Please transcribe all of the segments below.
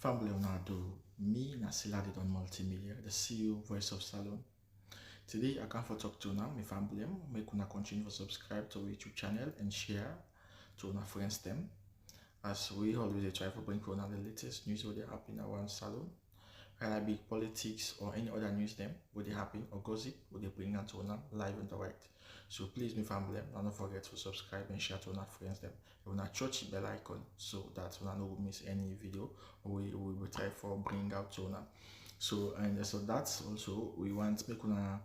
Family Leonardo, me Nasila did on multimedia, the CEO voice of Salon. Today I come for talk to now, my family, make una continue to subscribe to our YouTube channel and share to our friends them. As we always try to bring for the latest news what they happen around Salon, whether it be politics or any other news them, what they happen or gossip, what they bring out to una live and direct. So please, my family, don't forget to subscribe and share to our friends them. You wanna touch the bell icon so that you no miss any video we will try for bring out to una. So that's also we want make una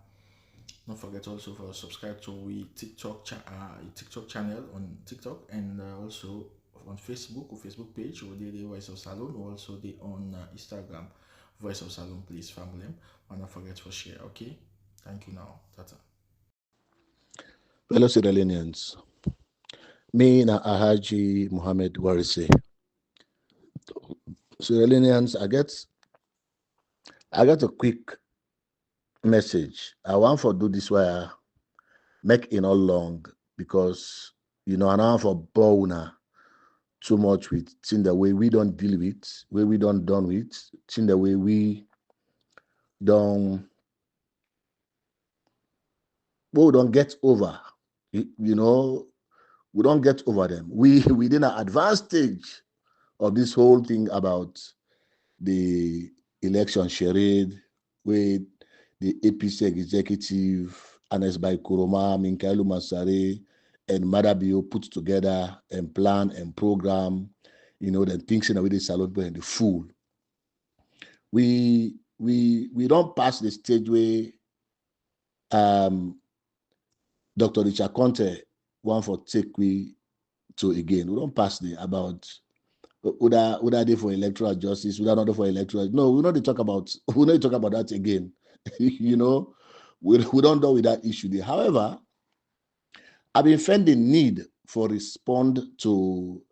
don't forget also for subscribe to we TikTok channel on TikTok and also on Facebook or Facebook page or the Voice of Salon or also the on Instagram Voice of Salon, please family. And don't forget to share. Okay, thank you now. Tata. Fellow Sierra Leoneans, me na Ahaji Mohamed Warisay. Sierra Leoneans, I got a quick message. I want for do this where make it all long because I don't want for bore too much with thing the way we don't deal with, way we don't done with, thing the way don't we don't get over. We don't get over them. We in an advanced stage of this whole thing about the election charade with the APC executive, annexed by Koroma, Minkailu Masare, and Madabio put together and plan and program, then things in a way they salute and the fool. We don't pass the stage where Dr. Richard Konteh want for take we to again. We don't pass the about would I there for electoral justice? Would I not for electoral? No, we not talk about that again. we don't know with that issue there. However, I've been finding need for respond to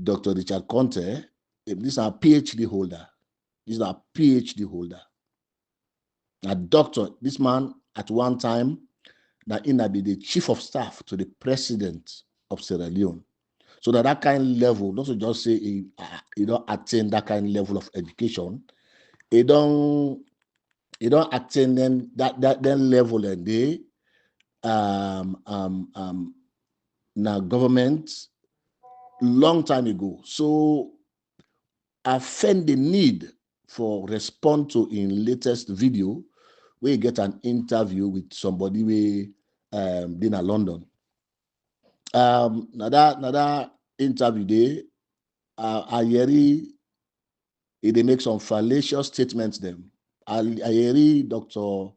Dr. Richard Konteh. This is a PhD holder. This is a PhD holder. A doctor. This man at one time that be the chief of staff to the president of Sierra Leone. So that kind of level, not to just say he don't attain that kind of level of education, he don't attain then that level and they now government long time ago. So I found the need for respond to in latest video where you get an interview with somebody we in London. Now that interview there, I hear they make some fallacious statements them. I hear Dr.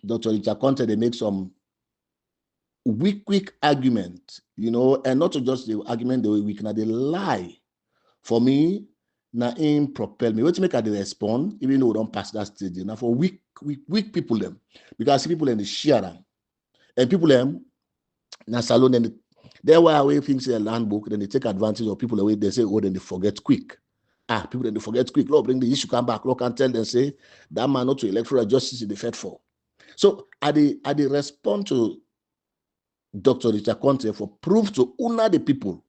Richard Konteh, they make some weak argument, and not just the argument they were weak, now they lie. For me, now in propel me. What to make they respond, even though we don't pass that stage. Now for weak people them, because I see people in the share them, and people them na salon and they were away things in a handbook, then they take advantage of people away. They say, oh, then they forget quick. People then they forget quick. Lord, bring the issue come back. Lord can tell them say that man not to electoral justice in the Fed for. So I respond to Dr. Richard Konteh for prove to una the people,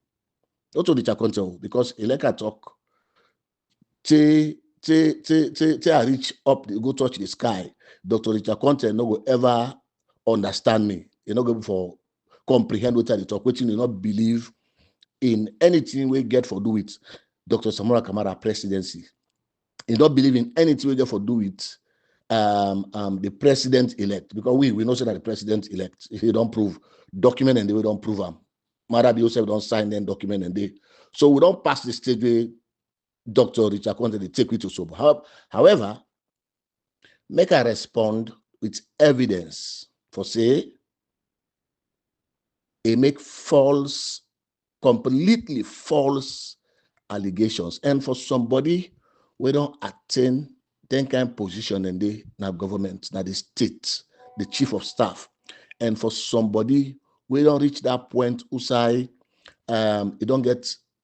not to Richard Konteh, because Eleka talk till I reach up, go touch the sky. Dr. Richard Konteh no go ever understand me. You not go for comprehend what I talk, which you not believe in anything we get for do with Dr. Samura Kamara presidency. You don't believe in anything we get for do with the president elect, because we know say that the president elect, if you don't prove document and they don't prove them. Marabi yourself don't sign them document and they. So we don't pass the stage where Dr. Richard Konteh they take we to sober. However, make a respond with evidence for say they make completely false allegations. And for somebody we don't attain that kind of position in the government, now the state, the chief of staff. And for somebody we don't reach that point who say you don't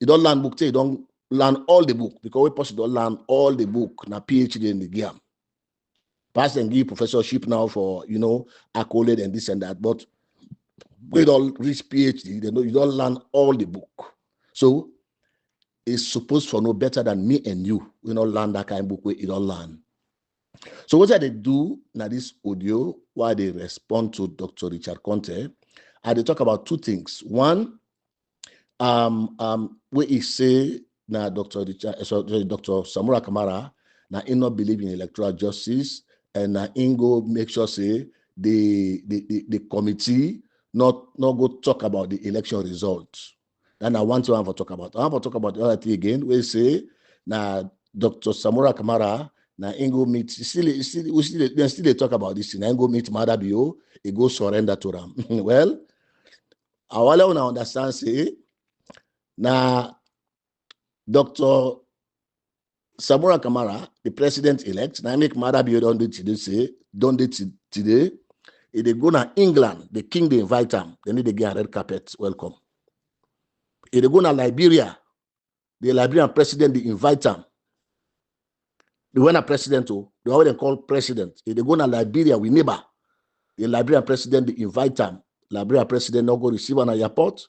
learn book, you don't learn all the book, because we possibly don't learn all the book, now PhD in the game. Pass and give professorship now for accolade and this and that, but we don't reach PhD, you don't learn all the book. So is supposed to know better than me and you. We don't learn that kind of book where you don't learn. So what they do now this audio while they respond to Dr. Richard Konteh, and they talk about two things. One, where he say now Dr. Samura Kamara now he not believe in electoral justice, and now Ingo make sure say the committee not go talk about the election results. Then I want to talk about. I want to talk about the other thing again. We say now Dr. Samura Kamara now Ingo meet still they talk about this. Now Ingo meet Madabio, he go surrender to them. Well, I want to understand say now Dr. Samura Kamara, the president-elect, now make Madabio don't do today. If they go to England, the king they invite them, they need to get a red carpet welcome. If they go to Liberia, the Liberian president they invite them. They went a president, they already call president. If they go to Liberia, we neighbor. The Liberian president they invite them. Liberian president not go receive an airport.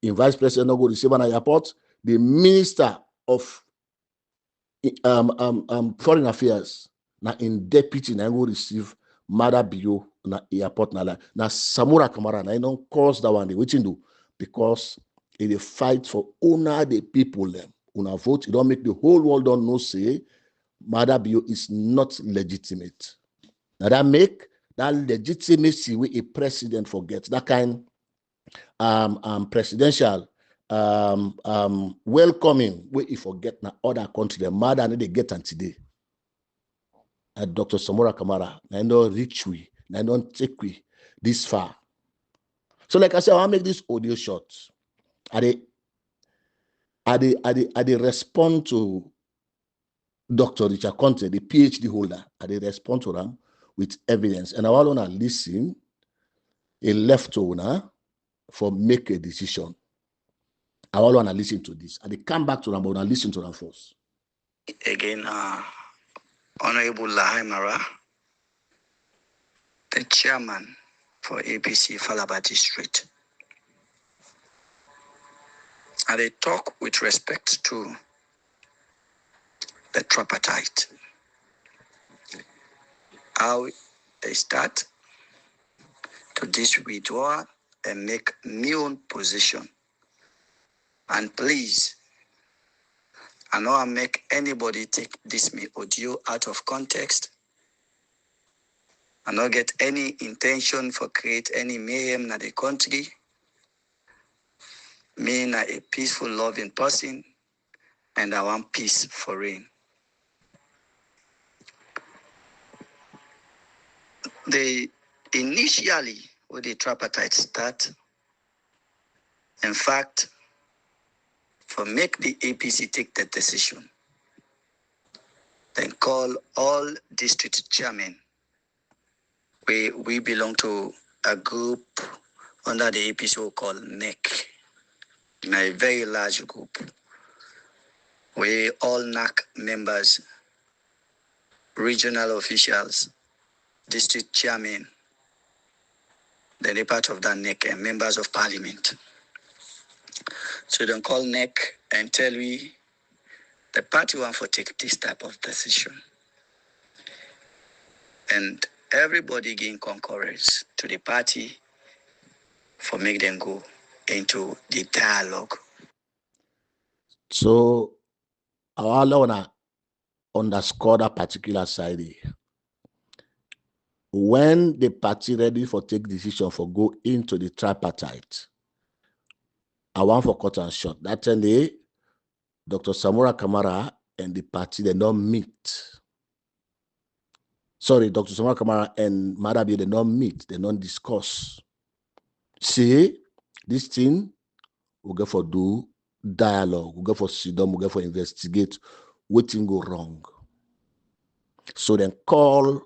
Vice president not go receive an airport. The minister of foreign affairs now in deputy now go receive Madabio na airport na Samura Kamara na don't cause that one they waiting do because they fight for honor the people them. Una vote, it don't make the whole world don't know say Madabio is not legitimate. Now that make that legitimacy where a president forgets that kind presidential welcoming where he forget na other country the mother they get and today. Dr. Samura Kamara, I don't reach we, I don't take we this far. So like I said, I'll make this audio short. I respond to Dr. Richard Konteh, the PhD holder. I respond to them with evidence. And I want to listen a left owner for make a decision. I want to listen to this. I come back to them, but I want to listen to them first. Again, Honorable Lahimara, the chairman for APC Falaba District. And they talk with respect to the tripartite. How they start to withdraw and make new position. And please, I know I make anybody take this me audio out of context. I not get any intention for create any mayhem in the country. Me na a peaceful, loving person, and I want peace for reign. They initially, with the tripartite start, in fact, for make the APC take the decision, then call all district chairmen. We belong to a group under the APC called NEC, a very large group. We all NAC members, regional officials, district chairmen, then a part of that NEC and members of parliament. So don't call NEC and tell me the party want to take this type of decision. And everybody gain concurrence to the party for make them go into the dialogue. So I want to underscore that particular side here. When the party ready for take decision for go into the tripartite, I want for cut and short. That time Dr. Samura Kamara and the party they don't meet. Sorry, Dr. Samura Kamara and Madabio they don't meet, they don't discuss. See, this thing we go for do dialogue, we go for sit down, we go for investigate what thing go wrong. So then call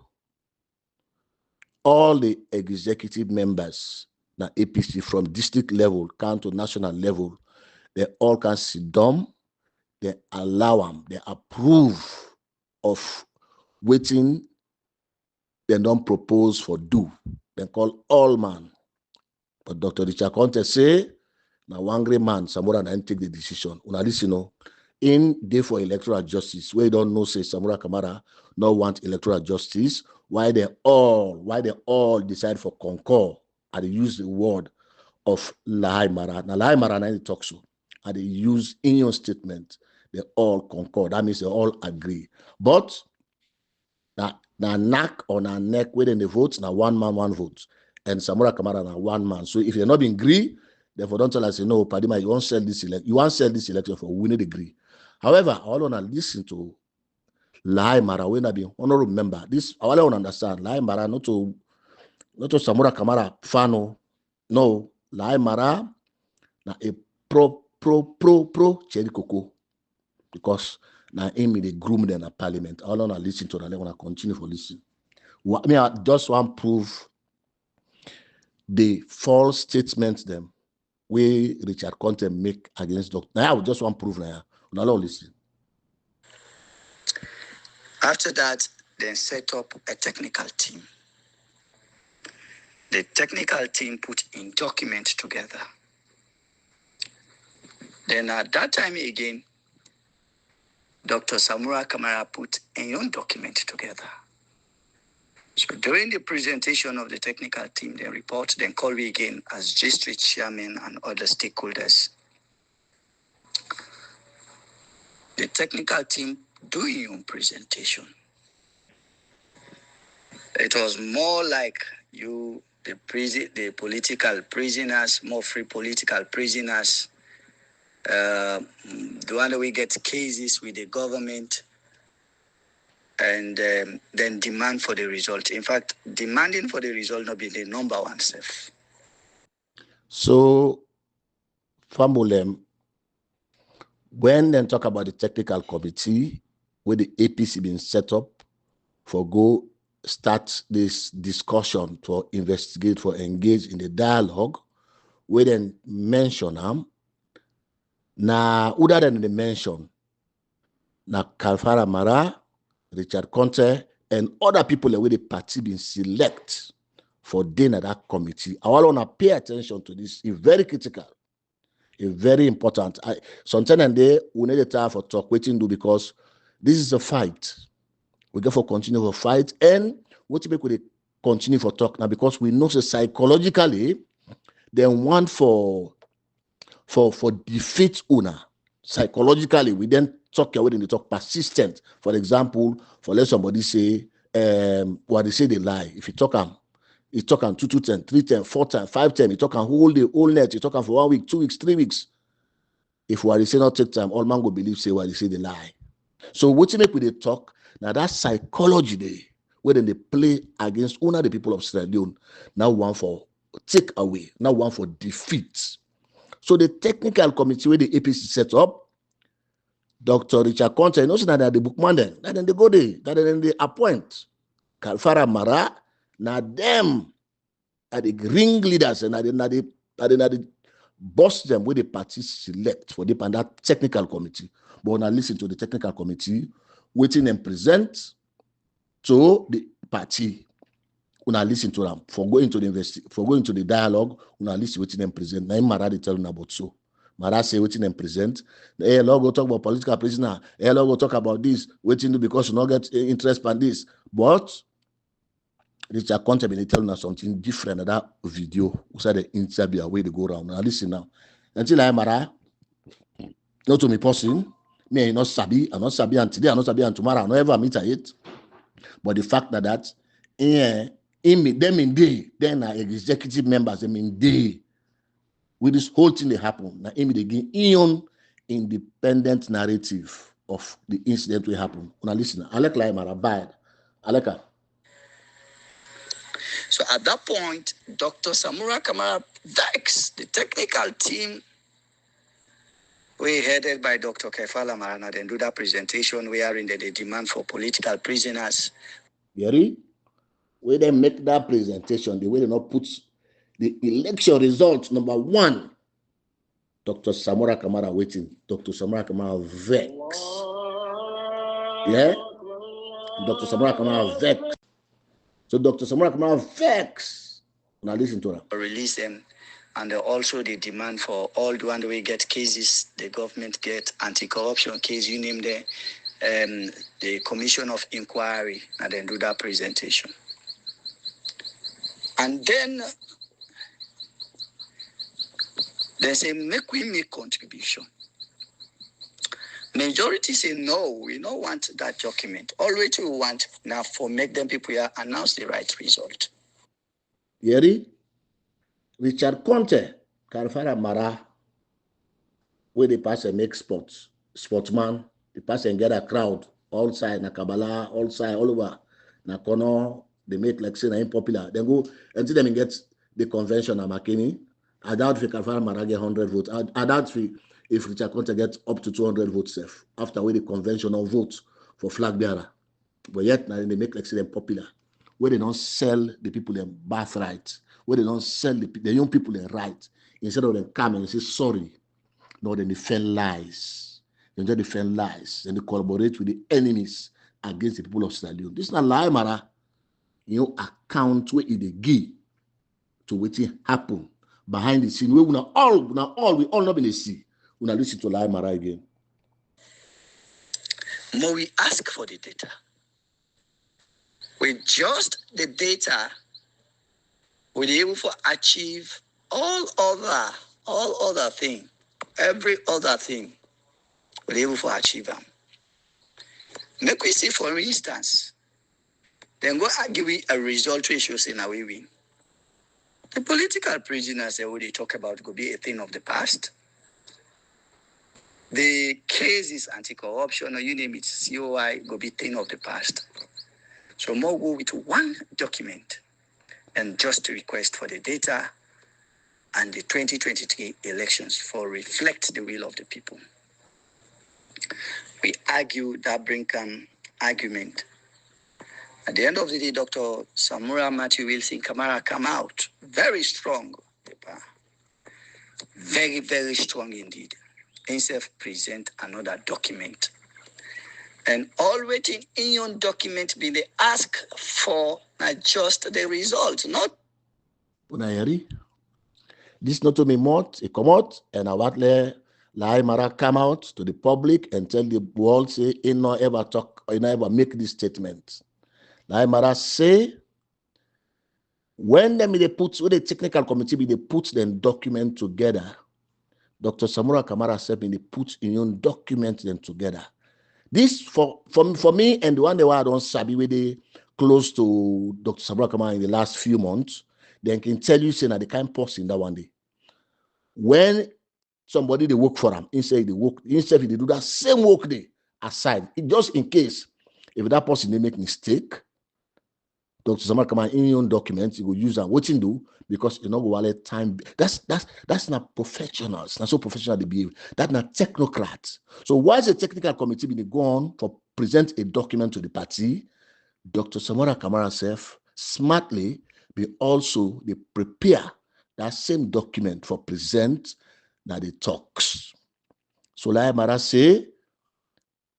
all the executive members, the APC from district level, down to national level, they all can sit down, they allow them, they approve of waiting, they don't propose for do. They call all man. But Dr. Richard Konteh say, now one great man, Samura and take the decision. Una listen, in day for electoral justice, where you don't know, say Samura Kamara not want electoral justice, why they all decide for concur, and they use the word of Lahai Mara. Now Lahai Mara na talk so, and they use in your statement, they all concur. That means they all agree. But na knack or na neck within the votes, na one man, one vote. And Samura Kamara na one man. So if you're not agree, therefore don't tell us, no, Padima, you won't sell this election. You won't sell this election for winning degree. However, I want to listen to Lahai Mara when I be honorable member. This I want to understand. Lahai Mara not to Samura Kamara fano. No, Lahai Mara na a pro Cherry Coco, because now Amy they groom them at parliament. I want to listen to that. I want to continue for listening. I just want to prove the false statements them where Richard Konteh make against Dr. Now I just want to prove now. Now listen. After that, then set up a technical team. The technical team put in documents together. Then at that time again, Dr. Samura Kamara put a own document together. So during the presentation of the technical team, the report, then call me again as district chairman and other stakeholders. The technical team doing your presentation. It was more like you, the political prisoners, more free political prisoners, the one that we get cases with the government, and then demand for the result. In fact, demanding for the result not be the number one step. So, Famulem, when they talk about the technical committee, where the APC been set up for go start this discussion to investigate, for engage in the dialogue, we then mention them. Now, other than the mention, na Kalfara Mara, Richard Konteh, and other people that the party been select for dinner that committee. I want to pay attention to this. It's very critical. It's very important. Sometimes and day we need a time for talk waiting do, because this is a fight. We go for continue for fight, and what you make with continue for talk now, because we know so psychologically they want for defeat owner. Psychologically, we then talk away in the talk persistent. For example, for let somebody say what they say they lie. If you talk you talk 2 10, 3 10, 4 10, 5 10, you talk whole day, whole net, you talk for 1 week, 2 weeks, 3 weeks. If what they say not take time, all man go believe say what they say they lie. So what you make with the talk now, that psychology there, where then they play against one of the people of Sierra Leone, now one for take away, now one for defeat. So the technical committee where the APC set up, Dr. Richard Konteh, you know, that they're the bookman then, that then they go there, that then they appoint Kalfara Mara, now them are the ring leaders, and they boss them where the party select for the and that technical committee. But now listen to the technical committee, waiting and present to the party. Una listen to them for going to the dialogue. Una listen waiting and present. Now Mara they tell you about so. Mara say waiting and present. Hey, Lord go talk about political prisoner. Hey, Lord go talk about this. Waiting to because you not get interest on this. But Richard Konteh been telling us something different in that video. We said the interview way to go around. Now listen now. Until I Mara, not to me person. Me not sabi. I'm not sabi and today. I'm not sabi and tomorrow. I never meet it. But the fact that them in day, then executive members them in day, with this whole thing they happen. Now they gain independent narrative of the incident will happen. Now listen, I like Mara bad. I like her. So at that point, Dr. Samura Kamara vexed the technical team. We headed by Dr. Kefala Marana, then do that presentation wherein they demand for political prisoners. Yeri, where they make that presentation, the way they not put the election results, number 1, Dr. Samura Kamara waiting. Dr. Samura Kamara vex. Yeah? Dr. Samura Kamara vex. So Dr. Samura Kamara vex. Now listen to her. Release them and also the demand for all the one we get cases, the government get anti-corruption case, you name the commission of inquiry, and then do that presentation. And then they say, make we make contribution. Majority say, no, we don't want that document. Always we want now for make them people here announce the right result. Yeri, Richard Konteh, Karfara Mara, where the pass and make sportsman, the pass and get a crowd, all side, na Kabbalah, all side, all over, na Kono, they make like say na unpopular. Then go until them get the convention at Makini. I doubt if Karfara Mara get 100 votes. I doubt if Richard Konteh gets up to 200 votes safe after with the conventional votes for flag bearer. But yet now they make like say them popular, where they don't sell the people their birthright, where they don't sell the young people their right. Instead of them coming and say sorry, no, then they defend lies. They just defend lies and they collaborate with the enemies against the people of Sierra Leone. This is not lie, Mara. You know, account where it they give to what happen behind the scene. We all not be see. We not listen to lie, Mara again. More we ask for the data. With just the data, we'll be able to achieve all other thing, every other thing, we'll be able to achieve them. Make we see, for instance, then go and give a result ratio saying how we win. The political prisoners that we talk about could be a thing of the past. The cases anti-corruption or you name it, COI, could be a thing of the past. So more go with one document and just to request for the data and the 2023 elections for reflect the will of the people. We argue that bring argument. At the end of the day, Dr. Samura Matthew Wilson Kamara come out very strong, very, very strong indeed. Himself present another document. And all waiting in your document be they ask for not just the result, not. This not to me mot, it come out, and I want Lai Mara come out to the public and tell the world, say, he not ever talk, he not ever make this statement. Lai Mara say, when they put, with the technical committee, they put the document together, Dr. Samura Kamara said, they put in your document them together. This for me and the one that I don't sabi where they close to Dr. Samura Kamara in the last few months, then can tell you saying that they can't pause in that one day. When somebody they work for them, instead they do that same work day aside, just in case if that person they make mistake, Dr. Samura Kamara in your documents, he will use that. What you do because you know wallet time. That's not professionals. Not so professional they behave. That's not technocrats. So why is the technical committee being go on for present a document to the party? Dr. Samura Kamara self smartly be also they prepare that same document for present that they talks. So like Mara say,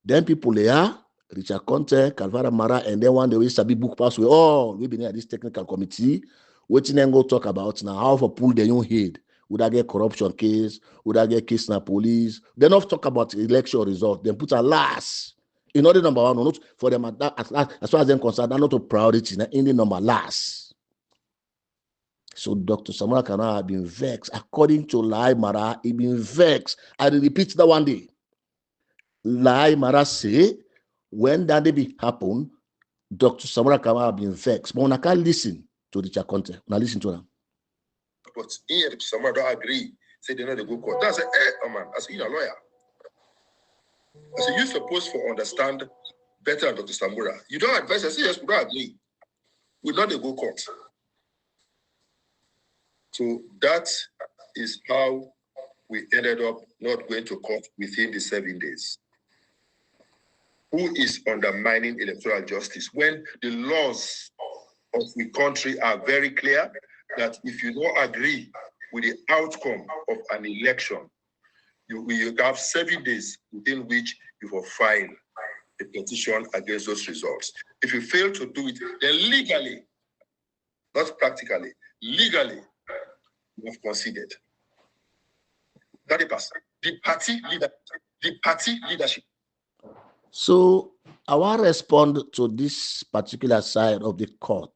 then people there, Richard Konteh, Karfara Mara, and then one day we sabi book pass. We've been at this technical committee. Waiting then go talk about now how for pull the young head. Would I get corruption case? Would I get case na police? Then not talk about election result. Then put a last. In order number one, not for them as far as them concerned, not a priority in the number last. So Dr. Samura Kamara have been vexed. According to Lai Mara, he been vexed. I repeat that one day. Lai Mara say, when that day happen, Dr. Samura Kamara have been vexed. But when I can't listen to Richard Konteh, now listen to them. But here, Samura don't agree. Say they know they go court. That's a man. I say you're a lawyer. I say you're supposed to understand better than Dr. Samura. You don't advise. I say yes, we don't agree. We not they go court. So that is how we ended up not going to court within the 7 days. Who is undermining electoral justice when the laws of the country are very clear that if you don't agree with the outcome of an election, you have 7 days within which you will file a petition against those results. If you fail to do it, then legally, not practically, legally, we have conceded. That is the party leadership. So I want to respond to this particular side of the court.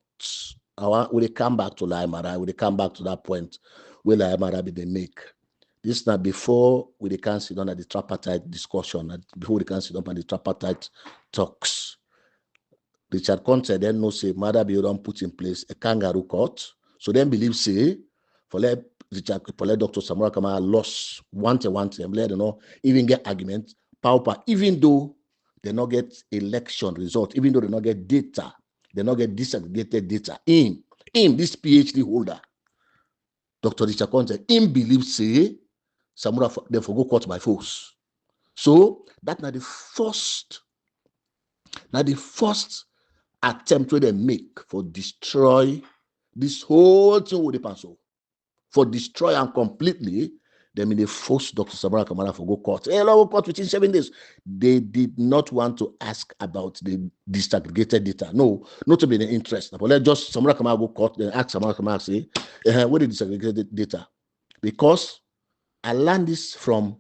Will they come back to Laimara? Will they come back to that point where Laimara be they make? This now before we can sit down at the tripartite discussion, before we can sit down at the tripartite talks. Richard Konteh then no say Madabi don't put in place a kangaroo court. So then believe say for let Dr. Samura Kamara lost one to let them know even get argument, power, even though they not get election result, even though they not get data, they not get disaggregated data. In this PhD holder, Dr. Richard Konteh, in believe say Samura they for go court by force. So that now the first attempt where they make for destroy this whole thing with the pencil. For destroy and completely, they mean they forced Dr. Samura Kamara for go court. Hey, go court within 7 days. They did not want to ask about the disaggregated data. No, not to be in interest. But let just Samura Kamara go court, then ask Samura Kamara say, what is disaggregated data? Because I learned this from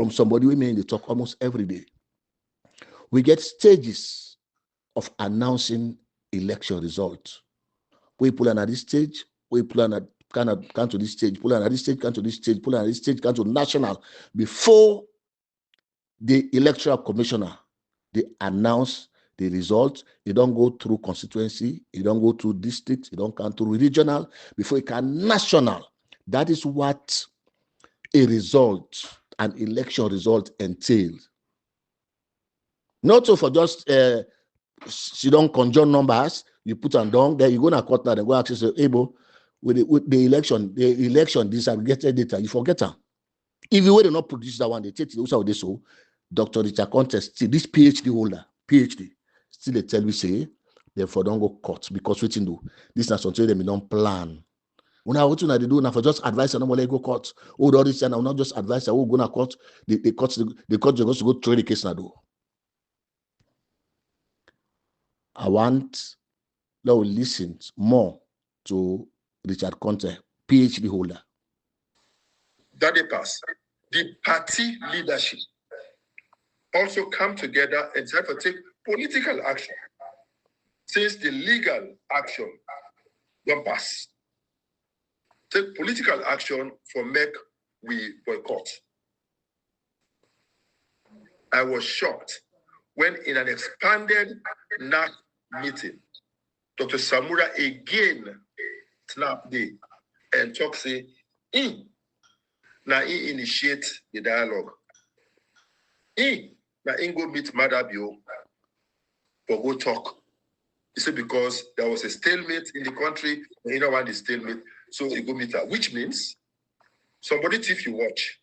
somebody we may in the talk almost every day. We get stages of announcing election results. We pull on at this stage, we pull on at come to this stage, pull on at this stage, come to this stage, pull on at this stage, come to national. Before the electoral commissioner, they announce the result. They don't go through constituency, it don't go through district, it don't come through regional, before it can national. That is what a result, an election result entails. Not so for just you don't conjure numbers, you put them down, then you go to court now, and go access able with the election disaggregated data, you forget them. If you were not produce that one, they take it also this so Dr. Richard Konteh, still this PhD holder, still they tell me say, therefore don't go court because what you do, this is something they don't plan. When I what they do now for just advice and normally go court, all this and I will not just advise, I will go to court, the court just go through the case now do. I want to listen more to Richard Konteh, PhD holder. That they pass. The party leadership also come together and try to take political action since the legal action don't pass. Take political action for make we boycott. I was shocked when in an expanded NAC meeting, Dr. Samura again snap day and talk say, now he initiate the dialogue. Now he go meet Madabio for go talk. He said because there was a stalemate in the country, and he don't want the stalemate, so he go meet her. Which means somebody if you watch.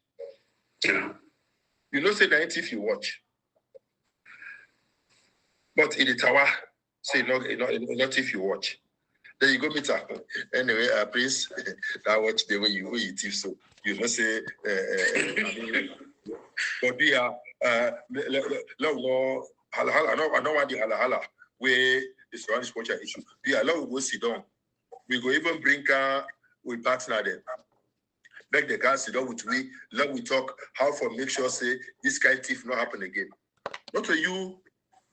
You know say that if you watch. But in the tower, say not if you watch. Then you go meet her. Anyway, please, I watch the way you thief. So you must say, but we are I don't want the hala where the surrounding culture issue. We are we go sit down. We go even bring we partner them. Make the guys sit down with we. Let we talk how for make sure say this kind of thief not happen again. Not to you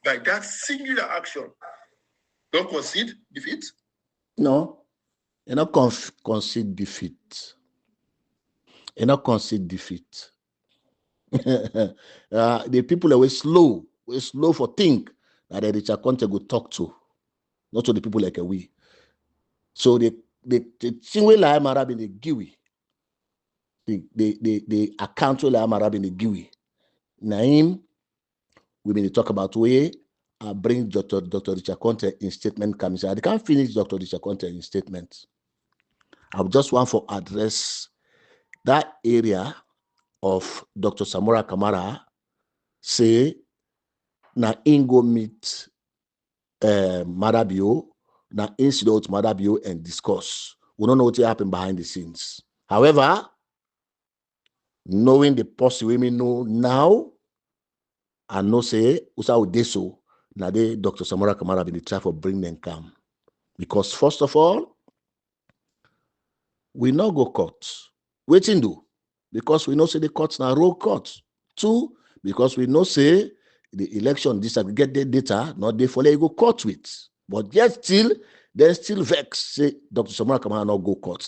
by that singular action. Don't concede defeat. No, you not concede defeat. You not concede defeat. The people are way slow for think that the Richard Konteh go talk to, not to the people like we. So the thing we like Arab in the Giwi, the account we like Arab in the Giwi. Naim, we been talk about way. Bring Dr. Richard Konteh in statement commission. I can't finish Dr. Richard Konteh in statement. I just want to address that area of Dr. Samura Kamara say na ingo meet Madabio, na incident Madabio and discuss. We don't know what happened behind the scenes. However, knowing the possible we know now, and no say usa udeso. Now, Dr. Samura Kamara been try for bring them calm. Because first of all, we no go court. Waiting do, because we know say the courts na roll court. 2, because we know say the election disaggregate the data, not they follow go court with. But yet still, they still vex, say Dr. Samura Kamara not go court.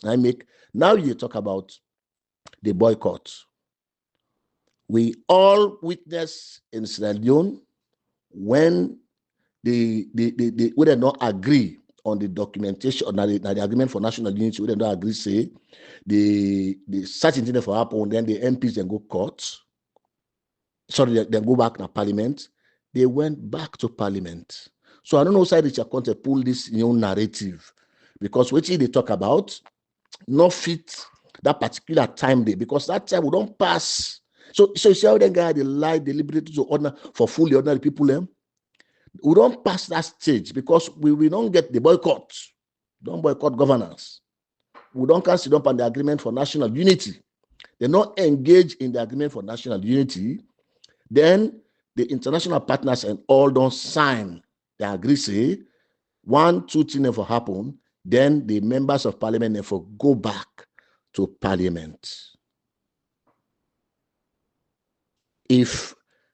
Now you talk about the boycott. We all witness in Sierra Leone when they would not agree on the documentation, on the agreement for national unity, we don't agree, say the certain thing for happen, then the MPs then go court. Sorry, then go back to parliament. They went back to parliament. So I don't know why Richard Konteh pull this new narrative, because what they talk about not fit that particular time day, because that time we don't pass. So you see how then guy they lie deliberately to honor for fully ordinary people them. We don't pass that stage because we don't get the boycott. Don't boycott governance. We don't consider on the agreement for national unity. They're not engaged in the agreement for national unity. Then the international partners and all don't sign. They agree, say 1, 2 things never happen. Then the members of parliament never go back to parliament. If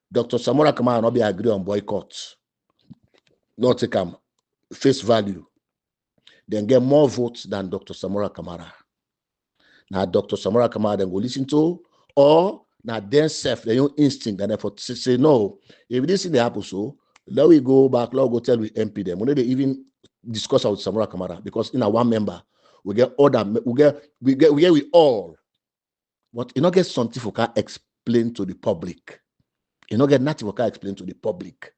Dr. Samura Kamara not be agree on boycott, not take face value, then get more votes than Dr. Samura Kamara. Now Dr. Samura Kamara then go listen to, or now then self their own instinct and therefore say no. If this thing happen, so let we go back, let we go tell we MP them. When they even discuss with Samura Kamara, because in a one member we get order, we get we all, but you not get something for can explain to the public. You not get nothing for can explain to the public.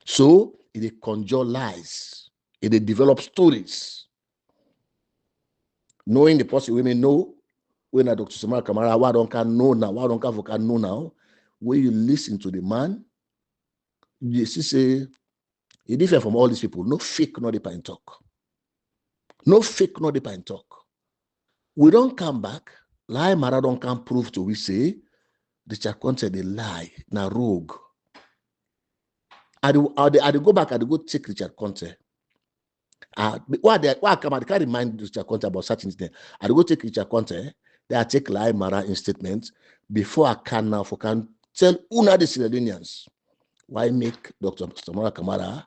So it conjure lies, it develop stories. Knowing the person women know when Dr. Samura Kamara, why don't can know now? Why don't can know now? When you listen to the man, you see say he different from all these people. No fake, no the pine talk. No fake, no the pine talk. We don't come back. Lie Mara don't come prove to we say Richard Konteh they lie na rogue. I go back, I go take Richard Konteh. Why come I can't remind Richard Konteh about certain things. I go take Richard Konteh, they take lie Mara in statement before I can now for can tell una the Sierra Leoneans why make Dr. Samura Kamara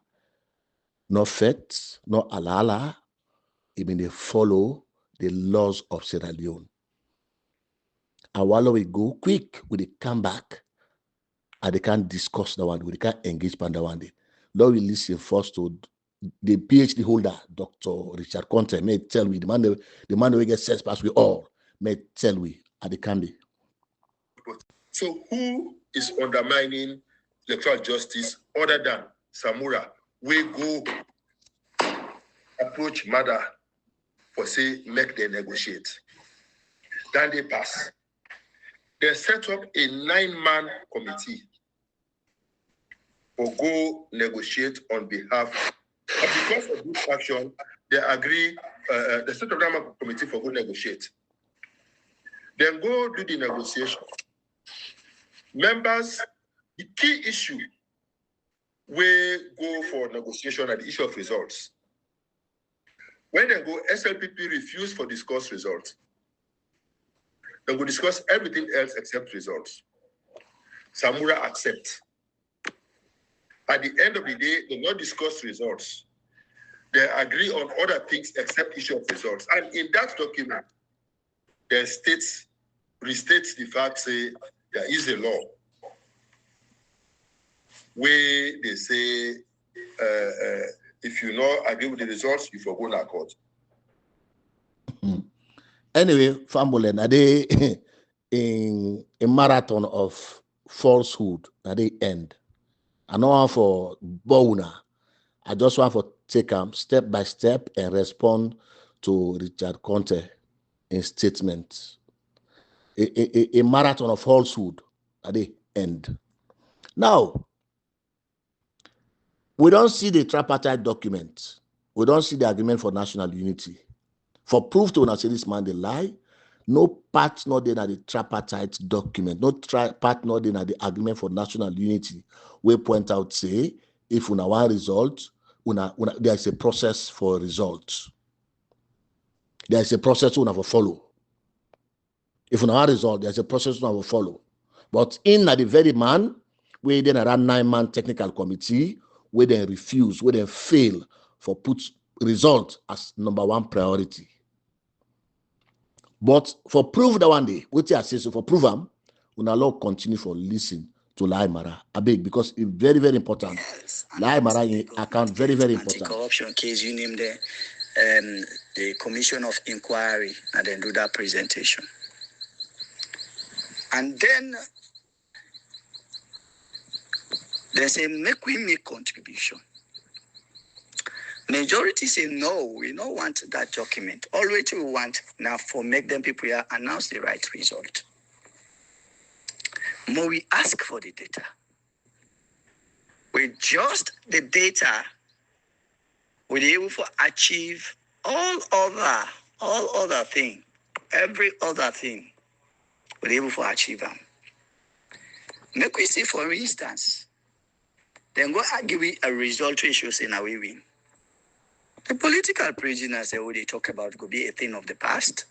no fet, no alala, even they follow the laws of Sierra Leone. And while we go quick, we come back and they can't discuss that one, we can't engage on that one day. Now we listen first to the PhD holder, Dr. Richard Konteh, may tell we the man we get sense pass we all may tell we at the candy. So who is undermining electoral justice other than Samura? We go approach Mother for say make them negotiate. Then they pass. They set up a 9-man committee for go negotiate on behalf. And because of this action, they agree. They set up a committee for go negotiate. Then go do the negotiation. Members, the key issue we go for negotiation at the issue of results. When they go, SLPP refuse for discuss results. They will discuss everything else except results. Samura accept. At the end of the day, they not discuss results. They agree on other things except issue of results. And in that document, the states restates the fact, say there is a law where they say if you not agree with the results, you forgo na court. Anyway, family, now they in a marathon of falsehood, now they end. I know one for Bona. I just want to take them step by step and respond to Richard Konteh in statement. A marathon of falsehood at the end. Now, we don't see the tripartite document. We don't see the agreement for national unity. For proof to not say this man they lie, no part not in the tripartite document, no part not in the agreement for national unity. We point out say if una one result, there's a process for results. There's a process we have to follow. If we have a result, there's a process we have to follow. But in the very man, we then around 9-man technical committee, we then refuse, we then fail for put result as number one priority. But for prove that one day, what I say, so for prove them, we now continue for listen to Laimara. I beg, because it's very, very important. Yes, Laimara in account, very, very important. Anti-corruption case, you name the commission of inquiry, and then do that presentation. And then they say, make we make contribution. Majority say, no, we don't want that document. All we want now for make them people here announce the right result. More we ask for the data. With just the data, we're able to achieve all other thing, every other thing, we're able to achieve them. Make we see, for instance, then go and give a result issue saying now we win. The political prisoners that they talk about could be a thing of the past.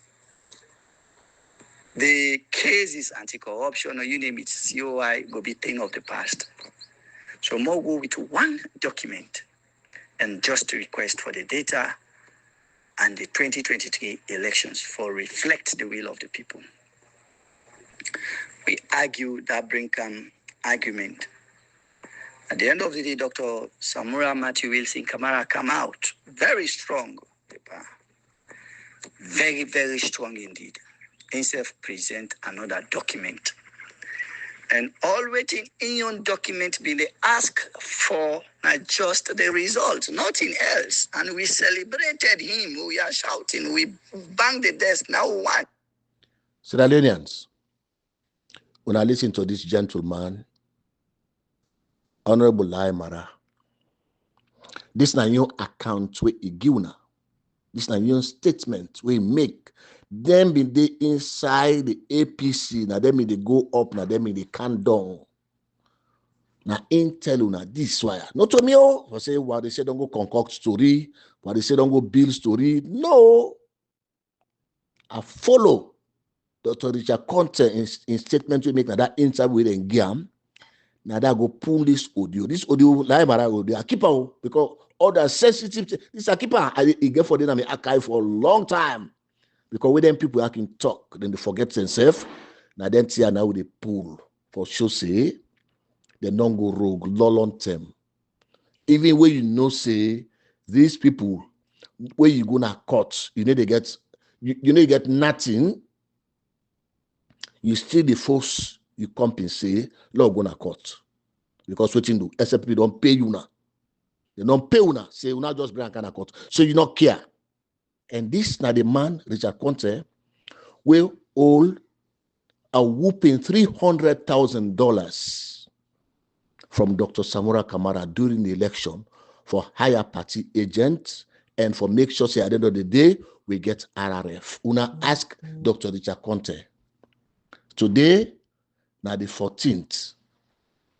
The cases anti-corruption or you name it, COI, could be a thing of the past. So more go with one document and just request for the data and the 2023 elections for reflect the will of the people. We argue that bring argument. At the end of the day, Dr. Samura, Matthew Wilson, Kamara come out very strong paper. Very, very strong indeed. Instead of present another document. And all waiting in your document be they ask for not just the result, nothing else. And we celebrated him. We are shouting. We banged the desk. Now what? Sierra Leoneans, when I listen to this gentleman, Honorable Laimara, this na your account where he give una. This na your statement where he make. Them be they inside the APC, now them they go up, now them they can down. Now intel una this wire. Not to me, oh, say what they say don't go concoct story, what they say don't go build story. No, I follow Dr. Richard Konteh in statement we make now that inside with Ngam. Now that go pull this audio. This audio, Laimara audio, I keep out because all the sensitive. This I keep out. I get for them. I archive for a long time because when them people I can talk, then they forget themselves. Now then, see now they pull for sure. Say they don't go rogue, long term. Even when you know, say these people where you gonna cut, you need to get you need to get nothing. You still the force. You compensate, Lord gonna cut. Because what you do, except we don't pay you now. They don't pay you now. Say you not just bring a kind of cut. So you not care. And this now the man, Richard Konteh, will hold a whooping $300,000 from Dr. Samura Kamara during the election for higher party agents and for make sure say at the end of the day we get RRF. Una ask Dr. Richard Konteh. Today, now the 14th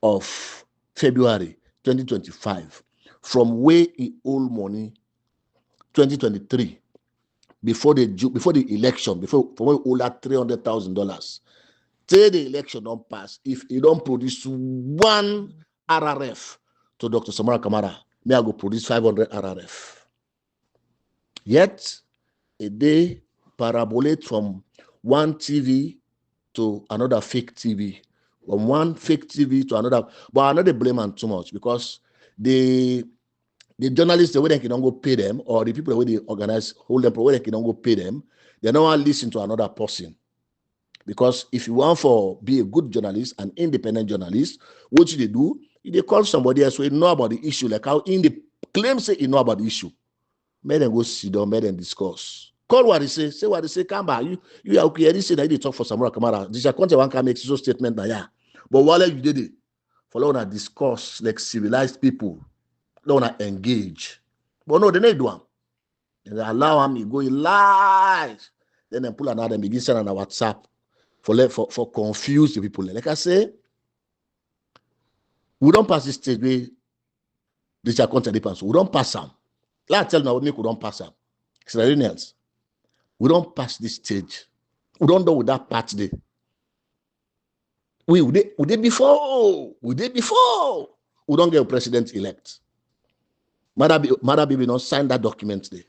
of February 2025, from where he owe money 2023, before the election, from where he owe that $300,000, till the election don't pass, if he don't produce one RRF to Dr. Samura Kamara, may I go produce 500 RRF. Yet, a day parabolate from one TV to another fake TV, from one fake TV to another. But I'm not blame them too much because the journalists, the way they can go pay them, or the people the way they organize, hold them, the way they can go pay them, they don't want to listen to another person. Because if you want to be a good journalist, an independent journalist, what should they do? They call somebody else who know about the issue, like how in the claim say you know about the issue. Make them go sit down, make them discuss. Call Warisay, say Warisay, come back. You are okay. They say that you talk for Samura Kamara. This Konteh one can make so statement now, yeah. But while you did it, follow on discuss like civilized people, don't want to engage. But no, they need one. They allow them to go live. Then they pull another and begin send on a WhatsApp for confuse the people. Like I say, we don't pass this stage where Richard Konteh depends. We don't pass them. Like I tell now, we don't pass them. It's nothing else. We don't pass this stage. We don't know with that part there. We did before. We did before. We don't get a president-elect. Mother baby don't sign that document there.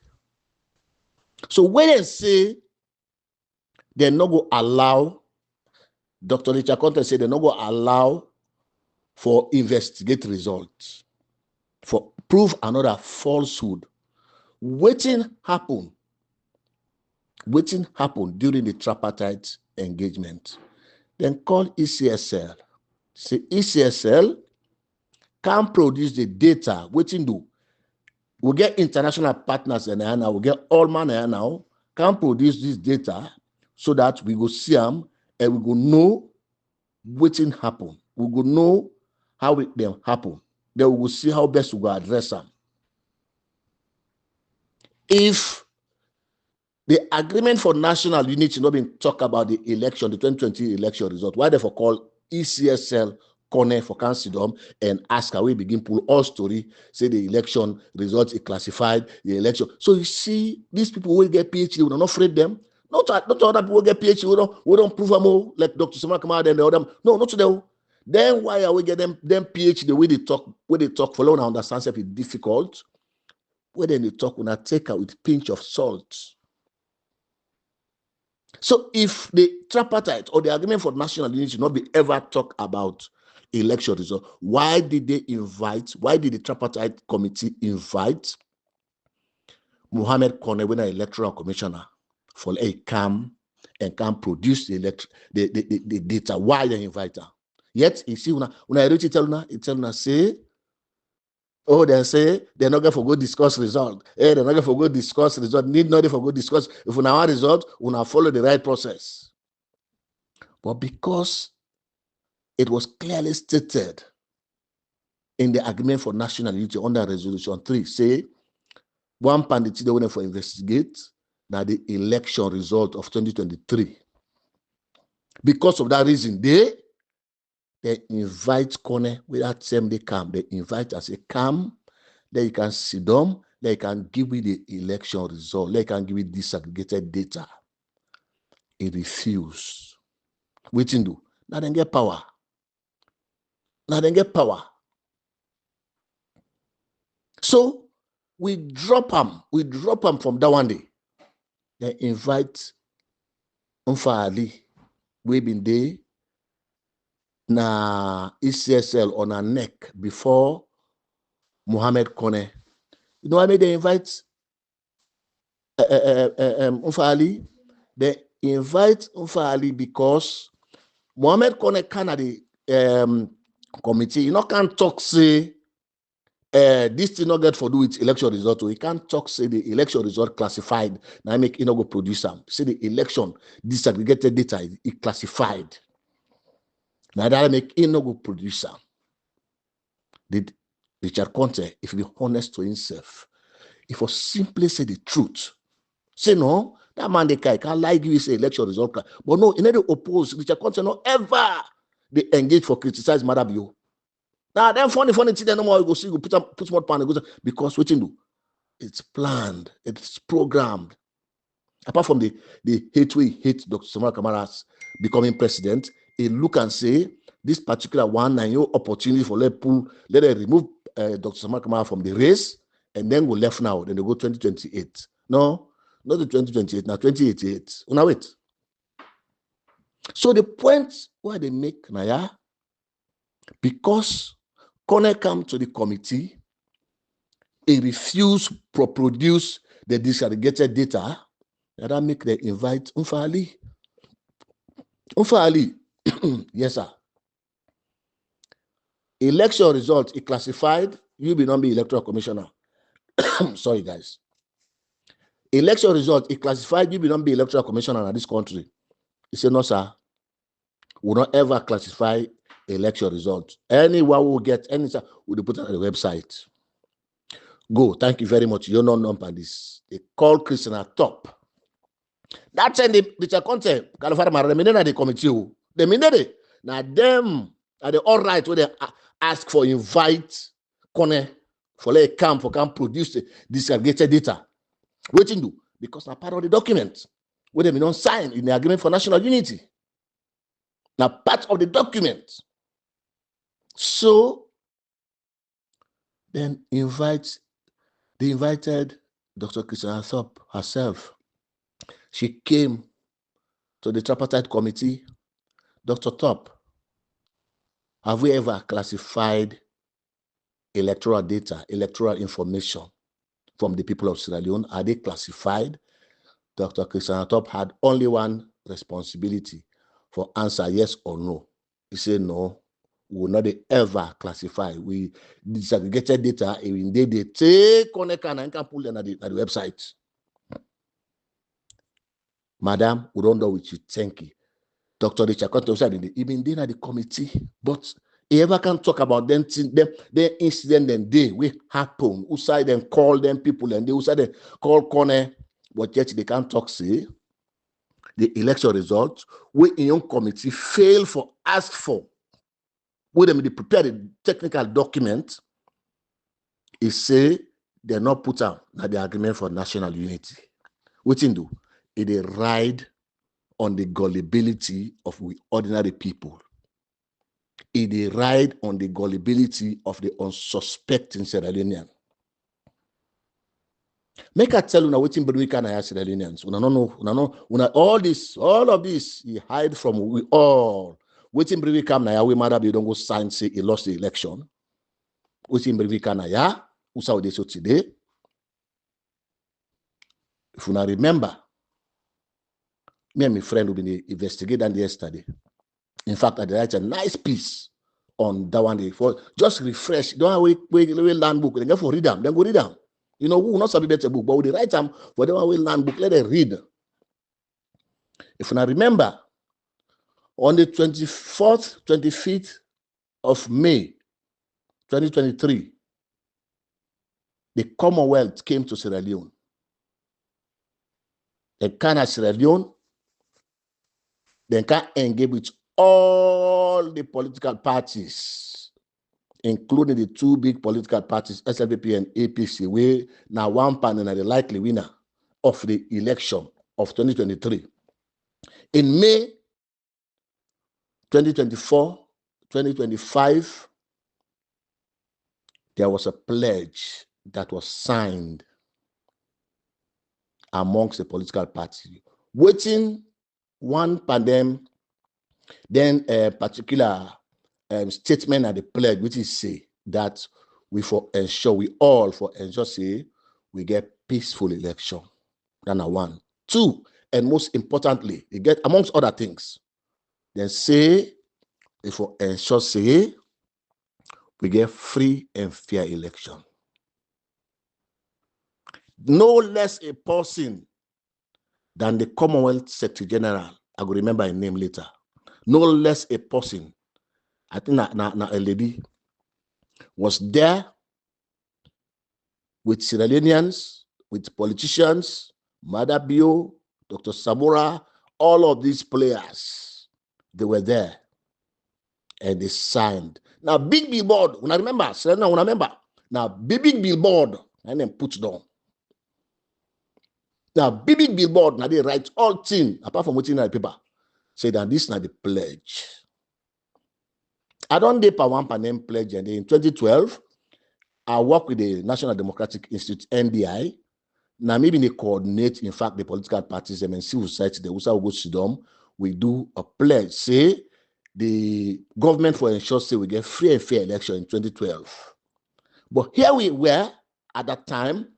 So when they say they're not going to allow, Dr. Richard Konteh said they're not going to allow for investigate results, for prove another falsehood. Waiting happen during the tripartite engagement. Then call ECSL. Say ECSL can produce the data. Waiting do. We get international partners and now we get all man now can produce this data so that we go see them and we go know waiting happen. We go know how it them happen. Then we will see how best we go address them. If the agreement for national unity not been talk about the election, the 2020 election result, why therefore call ECSL Konteh for council and ask how we begin pull all story, say the election results is classified, the election. So you see, these people will get PhD, we don't afraid them. Not other people will get PhD, we don't prove them all, like Dr. Samura Kamara and the other. No, not to them. Then why are we getting them PhD the way they talk for long understand if it's difficult? When they talk, when I take out with a pinch of salt. So if the tripartite or the agreement for national unity not be ever talk about election result, why did the tripartite committee invite Mohamed when an electoral commissioner for a come and can produce the data? Why they invite her? Yet you see when I reach it tell say, oh, they say they're not going to go discuss result. They're not going to go discuss result. Need not for go discuss. If we have result, we have follow the right process. But because it was clearly stated in the agreement for national unity under resolution 3, say one pandit they want to investigate now the election result of 2023. Because of that reason, they invite Konteh without saying they come. They invite us a come, then you can sit down, then you can give me the election result, then you can give me disaggregated data. He refused. Waiting do. Now then get power. So we drop them from that one day. They invite Ali, we been there na ECSL on her neck before Mohamed Konteh. You know why they invite Ali? They invite Ali because Mohamed Konteh can at the committee, you know, can't talk say this thing not get for do with election result. He can't talk say the election result classified. Now I make go produce them. Say the election disaggregated data is classified. Now that make go produce them. Did Richard Konteh, if he be honest to himself, if he simply say the truth, say no, that man they can't lie give you say election result. But no, he never oppose. Richard Konteh no ever they engage for criticize Madabio. Now then funny thing no more you go see you put more pan because what you do, it's planned, it's programmed. Apart from the hate we hate Dr. Samura Kamara's becoming president, he look and say this particular one and your opportunity for let them remove Dr. Samura Kamara from the race, and then we left now. Then they go 2028. No, not the 2028, now 2088. Now wait. So the point why they make Naya, because Konteh come to the committee, he refused to produce the disaggregated data, that make them invite Ali. Yes, sir. Election result is classified, you will not be electoral commissioner. Sorry, guys. Election result is classified, you will not be electoral commissioner in this country. He said, no, sir. We will not ever classify election result. Anyone will get anything, we'll put it on the website. Go. Thank you very much. You know number this. They call Christian at top. That's when the Konteh, California, the committee. They mean it. Now them are they all right when they ask for invite Konteh for let come produce the disaggregated data. What you do? Because I'm part of the document. where they don't sign in the agreement for national unity. Now, part of the document. So then they invited Dr. Christiana Thorpe herself. She came to the tripartite committee. Dr. Thorpe, have we ever classified electoral data, electoral information from the people of Sierra Leone? Are they classified? Dr. Christiana Thorpe had only one responsibility for answer yes or no. He said no, we will not ever classify. We disaggregated data, even they take connect and can pull them at the website. Madam, we don't know what you think. Dr. Richard Konteh said even they at the committee, but he ever can talk about them incident and day we happen. Who side them call them people and they who side them call Konteh, but yet they can't talk say the election results we in your committee fail for ask for. When they prepare the technical document, it say they're not put out that the agreement for national unity. What in do? It ride on the gullibility of we ordinary people. It ride on the gullibility of the unsuspecting Sierra Leonean. Make I tell you now, waiting we can hire Sierra Leoneans. All of this, he hide from we all. Waiting we come now, we mother you don't go sign say he lost the election. Waiting we can hire, who saw this today. If you now remember, me and my friend will be investigating yesterday. In fact, I write a nice piece on that one day for just refresh. Don't we learn book. They go for read them. Then go read them. You know, we will not submit a book, but we write them for the one we learn book. Let them read. If you now remember, on the 24th, 25th of May, 2023, the Commonwealth came to Sierra Leone. They can Sierra Leone. They can engage with all the political parties, including the two big political parties, SLPP and APC, where now one panel are the likely winner of the election of 2023. In May 2024, 2025, there was a pledge that was signed amongst the political parties, waiting one pandemic, then a particular statement at the pledge, which is say that we say we get peaceful election. That's one. Two, and most importantly, they get amongst other things, then say we for ensure say we get free and fair election. No less a person than the Commonwealth Secretary General, I will remember his name later. No less a person, I think a lady, was there with Sierra Leoneans, with politicians, Madabio, Dr. Samura, all of these players, they were there and they signed. Now, big billboard, when I remember, now big billboard, and then put down. Now, big billboard, now they write all things, apart from what's in the paper, say that this is not the pledge. I don't dip one name pledge, and in 2012, I work with the National Democratic Institute, NDI. Now, maybe they coordinate, in fact, the political parties and civil society, the USA go to them. We do a pledge, say the government for ensure say we get free and fair election in 2012. But here we were at that time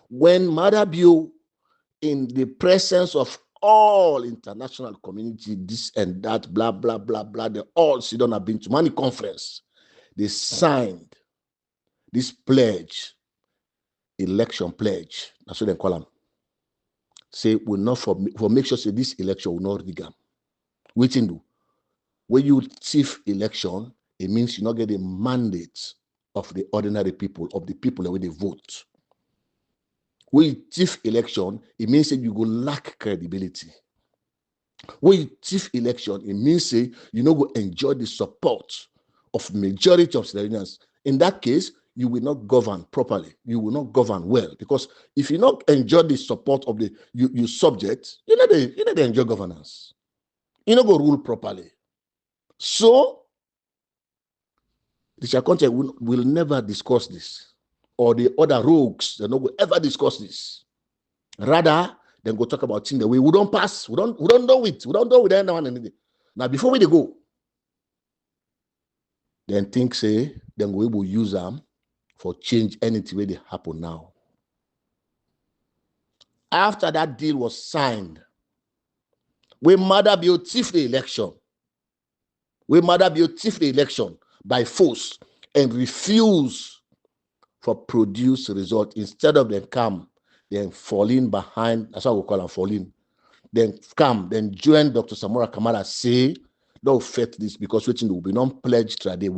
when Madabio, in the presence of all international community, this and that, blah, blah, blah, blah, they all sit down, have been to many conference. They signed this pledge, election pledge. That's what they call them. Say, will not for make sure say this election will not rig. Waiting do. When you thief election, it means you not get a mandate of the ordinary people, of the people that way they vote. When you thief election, it means that you go lack credibility. When you thief election, it means that you not go enjoy the support of majority of Sierra Leoneans. In that case, you will not govern properly. You will not govern well, because if you not enjoy the support of the you subject, you know they enjoy governance. You know go rule properly. So the Konteh will never discuss this, or the other rogues they not will ever discuss this. Rather, then go talk about things the way we don't pass, we don't do it, we don't do with anyone anything. Now before we go, then think say then we will use them for change anything where they happen now. After that deal was signed, we mother beautiful the election. We mother beautiful the election by force and refuse for produce result. Instead of them come, then falling behind, that's what we call them, falling. Then come, then join Dr. Samura Kamara, say, don't fight this because waiting will be non-pledged today.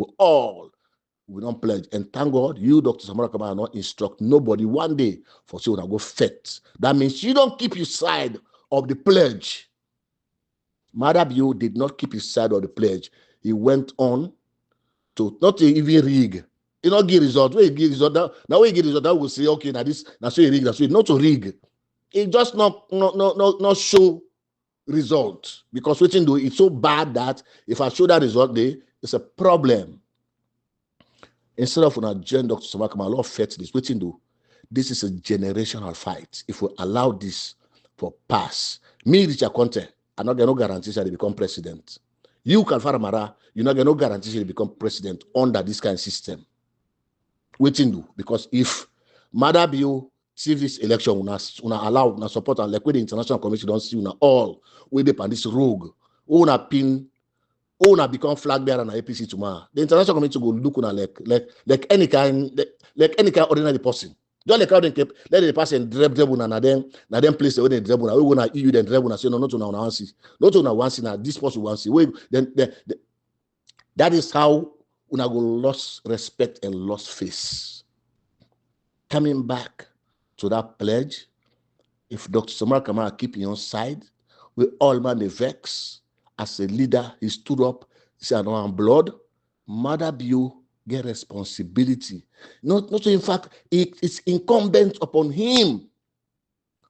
We don't pledge. And thank God, you, Dr. Samura Kamara, not instruct nobody one day for say when I go fet. That means you don't keep your side of the pledge. Madabio did not keep his side of the pledge. He went on to not even rig. He not give result. When he give result, now when he give result, that will say, okay, now this, now so he rig, that's not to rig. It just not show result. Because waiting do it's so bad that if I show that result there, it's a problem. Instead of an agenda, Dr. Samura Kamara, Lord fet this. Waiting do. This is a generational fight. If we allow this for pass, me, Richard Konteh, I'm not going to guarantee that they become president. You, Kalfara Mara, you're not going to guarantee that they become president under this kind of system. Waiting do. Because if Madabio see this election, una allow, una support, and like with the international community don't see una all, with the this rogue, una pin, una become flag bearer on APC tomorrow. The international community will look on like any kind ordinary person. Don't like how they keep let the person dribble and then place the way they dribble. We gonna EU then dribble and say no, not on one see, not on one see. Now this person one see. Then that is how una go lost respect and lost face. Coming back to that pledge, if Dr. Samura Kamara keep on side, we all man the vex. As a leader, he stood up, he said, "No, I'm blood. Madabio get responsibility." Not in fact, it's incumbent upon him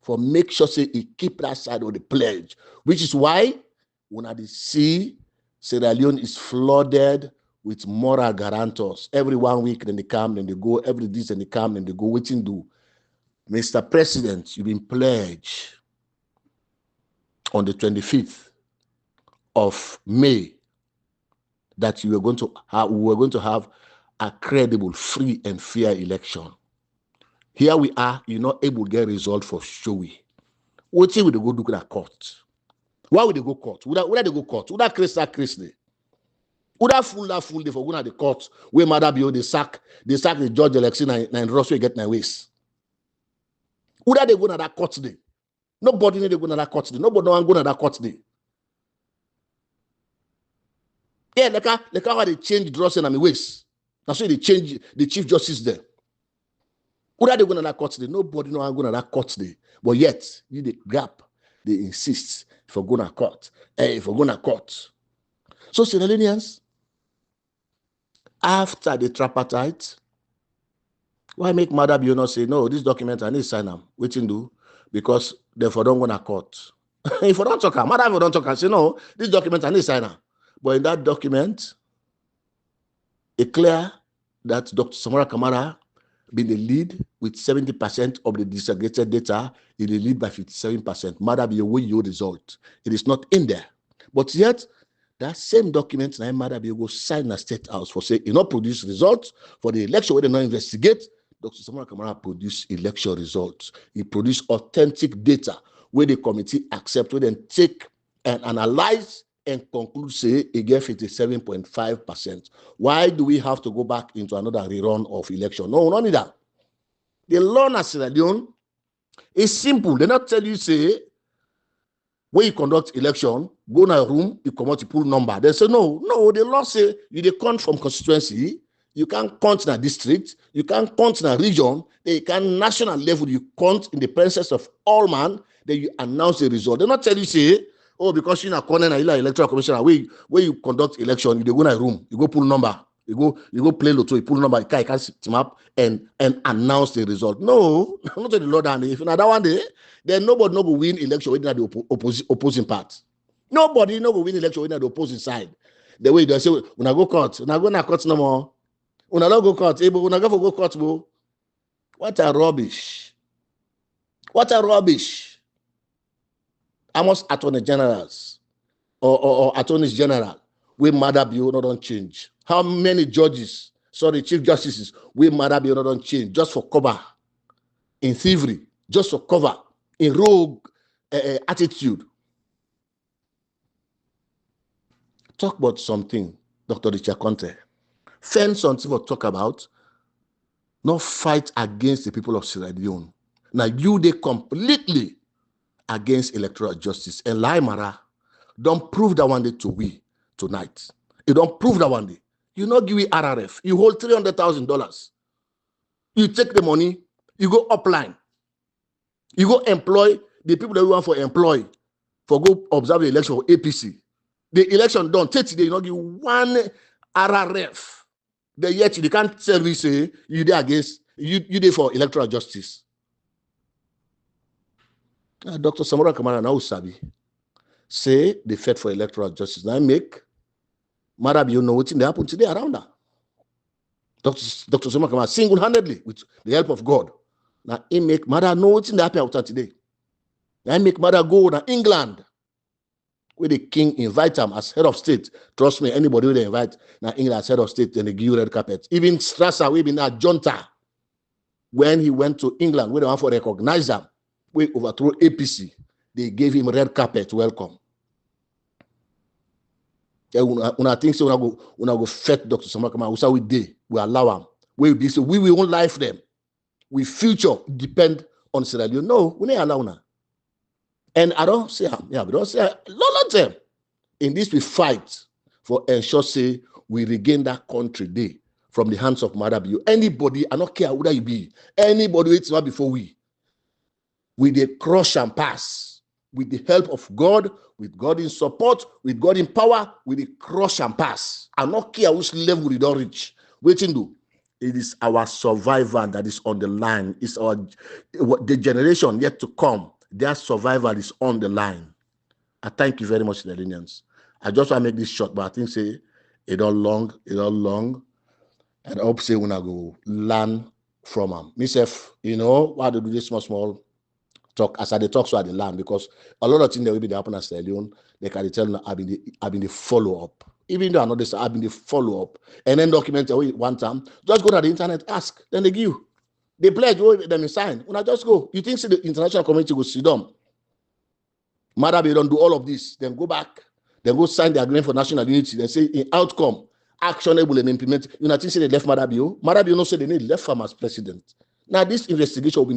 for make sure say he keep that side of the pledge, which is why when I see Sierra Leone is flooded with moral guarantors. Every 1 week, then they come, then they go. Every this, then they come, then they go. Waiting do, Mr. President, you've been pledged on the 25th of May that we were going to have a credible, free, and fair election. Here we are, you're not able to get result for showy. What would they go do that court? Why would they go court? Would they go court? Would that Chris? Would that fool day for going to the court where Madabio they sack the judge election and Rossway get my ways? Would that they go to that court day? Nobody need to go to that court day. Nobody don't go to that court day. Yeah, like how they change Drossen and my ways. That's why they change the Chief Justice there. Who are they going to that court today? Nobody know I'm going to that court today. But yet, you the gap, they insist if we're going to court. If we're going to court. So, Sierra Leoneans, after the tripartite, why make Madabio not say, no, this document I need to sign them? Waiting do? Because therefore don't go to court. If I don't talk, Madabio don't talk and say, no, this document I need to sign them. But in that document, it's clear that Dr. Samura Kamara been the lead with 70% of the disaggregated data, in the lead by 57%. Madabio will your result. It is not in there. But yet, that same document, now Madabio go sign a state house for say, you not produce results for the election where they not investigate. Dr. Samura Kamara produce election results. He produce authentic data where the committee accept, where they take and analyze and conclude, say, he gave 57.5%. Why do we have to go back into another rerun of election? No, not need that. The law in Sierra Leone is simple. They not tell you, say, when you conduct election, go in a room, you come out, you pull number. They say, no, the law say, you count from constituency, you can't count in a district, you can't count in a region, then you can national level, you count in the presence of all man, then you announce the result. They not tell you, say, oh, because you're in a corner, you're electoral commissioner, where you conduct election, you go in a room, you go pull number. You go play lotto, you pull number, you can team up and announce the result. No, not to the Lord and if na that one day, then nobody no go win election within the opposing part. Nobody no go win election within the opposing side. The way they say, una go court, una go na court no more. Una no go court, una go court, bro. What a rubbish. What a rubbish. Almost attorney generals or attorneys general, we mother bill not don't change. How many judges, chief justices, we mother bill not don't change just for cover in thievery, just for cover in rogue attitude. Talk about something, Dr. Richard Konteh. Find something to talk about, not fight against the people of Sierra Leone. Now you they completely against electoral justice. And Kamara don't prove that one day to we tonight. You don't prove that one day. You not give me RRF. You hold $300,000. You take the money, you go upline. You go employ the people that you want for employ, for go observe the election for APC. The election done, 30 days, you not give one RRF. Yet you can't tell me, say, you there against, you there for electoral justice. Dr. Samura Kamara now sabi say they fed for electoral justice. Now make Marabi, you know what's happened today around that. Dr. Samura Kamara single-handedly with the help of God. Now he make Mara know what's happening out today. Now make Mara go to England where the king invite him as head of state. Trust me, anybody will they invite now England as head of state, then they give you red carpet. Even Strasser, we been at Junta when he went to England, where they want to recognize him. We overthrow APC. They gave him red carpet welcome. When I think so, when I go fed Dr. Samura, we allow him. We won't life them. We future depend on Sierra Leone. No, we don't allow now. And I don't say him. Yeah, we don't say a lot of them. In this, we fight for ensure say we regain that country day from the hands of Marabi. Anybody, I don't care who that you be. Anybody waits before we dey crush and pass with the help of God, with God in support, with God in power, we dey crush and pass. I don't care which level we don't reach. Waiting do. It is our survival that is on the line. It's the generation yet to come. Their survival is on the line. I thank you very much, Nigerians. I just want to make this short, but I think say it all long. And I hope say when I go learn from them. Myself, why do this small talk as I talk so at the land, because a lot of things that will be happen at Sierra Leone, they can tell me I've been the follow-up. Even though I know this, I've been the follow-up. And then document one time, just go to the internet, ask, then they give you. They pledge, them sign. When I just go, you think the international community will sit down? Marabi don't do all of this, then go back, then go sign the agreement for national unity, then say in outcome, actionable and implement. You know, I think say they left Marabi. Marabi no say they need left farm as president. Now this investigation will be